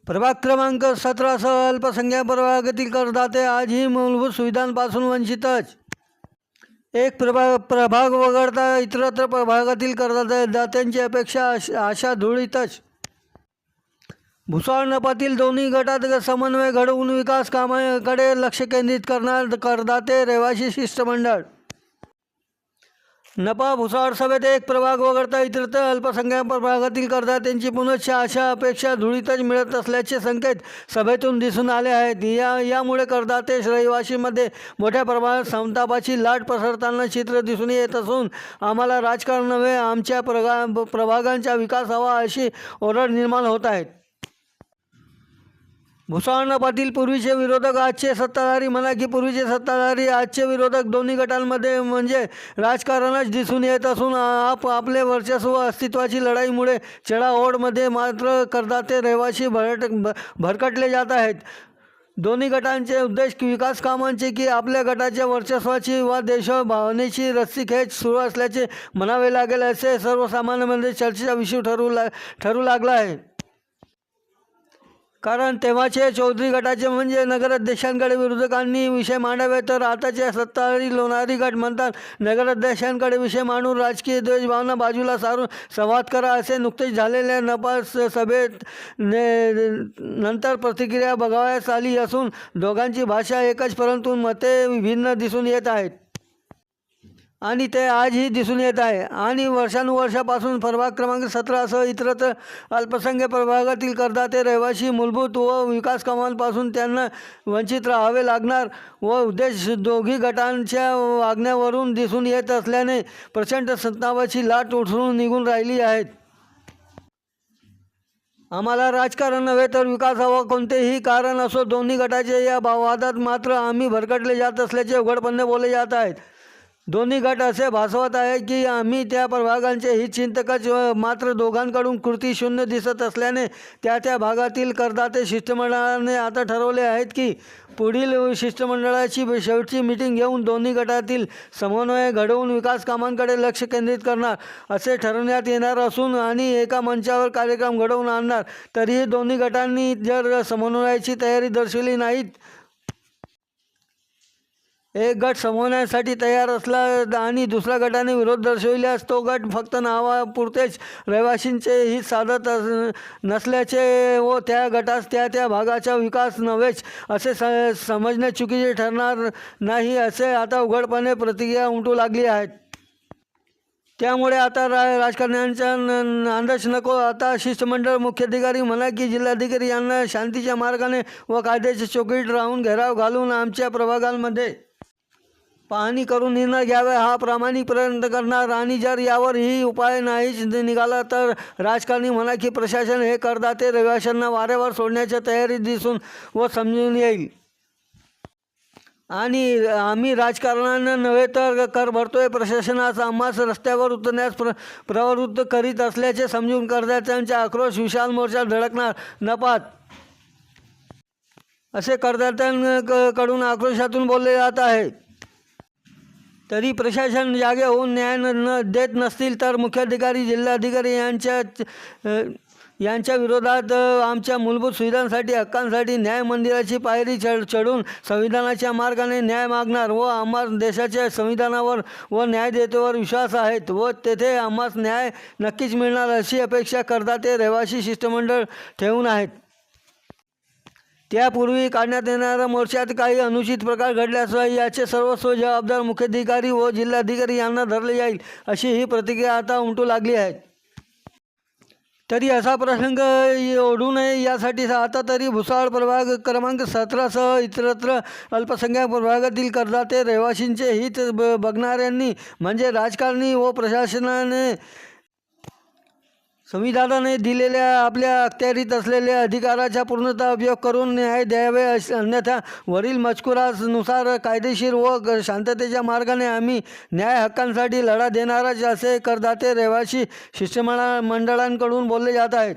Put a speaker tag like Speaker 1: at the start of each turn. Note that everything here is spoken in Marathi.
Speaker 1: प्रभाग क्रमांक 17 सह अल्पसंख्याक प्रभागातील करदाते आजही मूलभूत सुविधांपासून वंचितच. एक प्रभाग वगळता इतरत्र प्रभागातील करदात्यांची अपेक्षा आशा धुळीतच. भुसावळ नपातील दोन्ही गटात समन्वय घडवून विकास कामाकडे लक्ष केंद्रित करणार करदाते रहिवासी शिष्टमंडळ. नपा भुसावळ सभेत एक प्रभाग वगळता इतरत्र अल्पसंख्याक प्रभागातील करदात्यांची पुनश्च आशा अपेक्षा धुळीतच मिळत असल्याचे संकेत सभेतून दिसून आले आहेत. यामुळे करदाते रहिवासीमध्ये मोठ्या प्रमाणात संतापाची लाट पसरताना चित्र दिसून येत असून आम्हाला राजकारण नव्हे आमच्या प्रभागांचा विकास हवा अशी ओरड निर्माण होत आहेत. भुसावळ नपातील पूर्वीचे विरोधक आजचे सत्ताधारी म्हणा की पूर्वीचे सत्ताधारी आजचे विरोधक दोन्ही गटांमध्ये म्हणजे राजकारणच दिसून येत असून आपले वर्चस्व अस्तित्वाची लढाईमुळे चढाओढमध्ये मात्र करदाते रहिवासी भरकटले जात आहेत. दोन्ही गटांचे उद्देश विकास कामांचे की आपल्या गटाच्या वर्चस्वाची वा देशभावनेची रस्सीखेच सुरू असल्याचे म्हणावे लागेल असे सर्वसामान्यांमध्ये चर्चेचा विषय ठरू लागला आहे. कारण तेव्हाचे चौधरी गटाचे म्हणजे नगराध्यक्षांकडे विरोधकांनी विषय मांडावे तर आताचे सत्ताधारी लोणारी गट म्हणतात नगराध्यक्षांकडे विषय मांडून राजकीय द्वेषभावना बाजूला सारून संवाद करा असे नुकतेच झालेल्या नपा सभेत नंतर प्रतिक्रिया बघावयास आली असून दोघांची भाषा एकच परंतु मते भिन्न दिसून येत आहेत आणि ते आजही दिसून येत आहे. आणि वर्षानुवर्षापासून प्रभाग क्रमांक 17 सह इतरत्र अल्पसंख्याक प्रभागातील करदाते रहिवासी मूलभूत व विकास कामांपासून त्यांना वंचित राहावे लागणार व उद्देश दोघी गटांच्या वागण्यावरून दिसून येत असल्याने प्रचंड संतापाची लाट उठून निघून राहिली आहेत. आम्हाला राजकारण नव्हे तर विकास हवा कोणतेही कारण असो दोन्ही गटाचे या वादात मात्र आम्ही भरकटले जात असल्याचे उघडपणे बोलले जात आहेत. दोन्ही गट असे भासवत आहे की आम्ही त्या प्रभागांचे हितचिंतकच मात्र दोघांकडून कृती शून्य दिसत असल्याने त्या भागातील करदाते शिष्टमंडळाने आता ठरवले आहेत की पुढील शिष्टमंडळाची शेवटची मीटिंग घेऊन दोन्ही गटातील समन्वय घडवून विकास कामांकडे लक्ष केंद्रित करणार असे ठरवण्यात येणार असून आणि एका मंचावर कार्यक्रम घडवून आणणार. तरीही दोन्ही गटांनी जर समन्वयाची तयारी दर्शवली नाहीत एक गट समन्वयासाठी तयार असला आणि दुसऱ्या गटाने विरोध दर्शविल्यास तो गट फक्त नावापुरतेच रहिवासींचे हित साधत नसल्याचे व त्या गटास त्या भागाचा विकास नव्हेच असे समजणे चुकीचे ठरणार नाही असे आता उघडपणे प्रतिक्रिया उमटू लागली आहेत. त्यामुळे आता राजकारण्यांचा अंदाज नको. आता शिष्टमंडळ मुख्याधिकारी म्हणा की जिल्हाधिकारी यांना शांतीच्या मार्गाने व कायद्याच्या चौकटीत राहून घेराव घालून आमच्या प्रभागांमध्ये पाहणी करून निर्णय घ्यावे हा प्रामाणिक प्रयत्न करणार आणि जर यावर ही उपाय नाहीच निघाला तर राजकारणी म्हणा की प्रशासन हे करदाते रहिवाशांना वाऱ्यावर सोडण्याच्या तयारीत दिसून व समजून येईल. आणि आम्ही राजकारणाने नव्हे तर कर भरतोय प्रशासनास आम्हास रस्त्यावर उतरण्यास प्रवृत्त करीत असल्याचे समजून करदात्यांचा आक्रोश विशाल मोर्चा धडकणार नपात असे करदात्यांकडून आक्रोशातून बोलले जात आहे. तरी प्रशासन जागे होऊन न्याय देत नसतील तर मुख्याधिकारी जिल्हाधिकारी यांच्या विरोधात आमच्या मूलभूत सुविधांसाठी हक्कांसाठी न्याय मंदिराची पायरी चढून संविधानाच्या मार्गाने न्याय मागणार व आम्हाला देशाच्या संविधानावर व न्यायदेवतेवर विश्वास आहेत व तेथे आम्हास न्याय नक्कीच मिळणार अशी अपेक्षा करदाते रहिवासी शिष्टमंडळ ठेवून आहेत. त्यापूर्वी काढण्यात येणाऱ्या मोर्चात काही अनुचित प्रकार घडल्यास याचे सर्वस्व जबाबदार मुख्याधिकारी व जिल्हाधिकारी यांना धरले जाईल अशी ही प्रतिक्रिया आता उमटू लागली आहे. तरी असा प्रसंग ओढू नये यासाठी आता तरी भुसावळ प्रभाग क्रमांक 17 सह इतरत्र अल्पसंख्याक प्रभागातील करदाते रहिवासींचे हित बघणाऱ्यांनी म्हणजे राजकारणी व प्रशासनाने संविधानाने दिलेल्या आपल्या अखत्यारीत असलेल्या अधिकाराचा पूर्णतः उपयोग करून न्याय द्यावे अन्यथा वरील मजकुरानुसार कायदेशीर व शांततेच्या मार्गाने आम्ही न्याय हक्कांसाठी लढा देणारच असे करदाते रहिवासी शिष्टमंडळांकडून बोलले जात आहेत.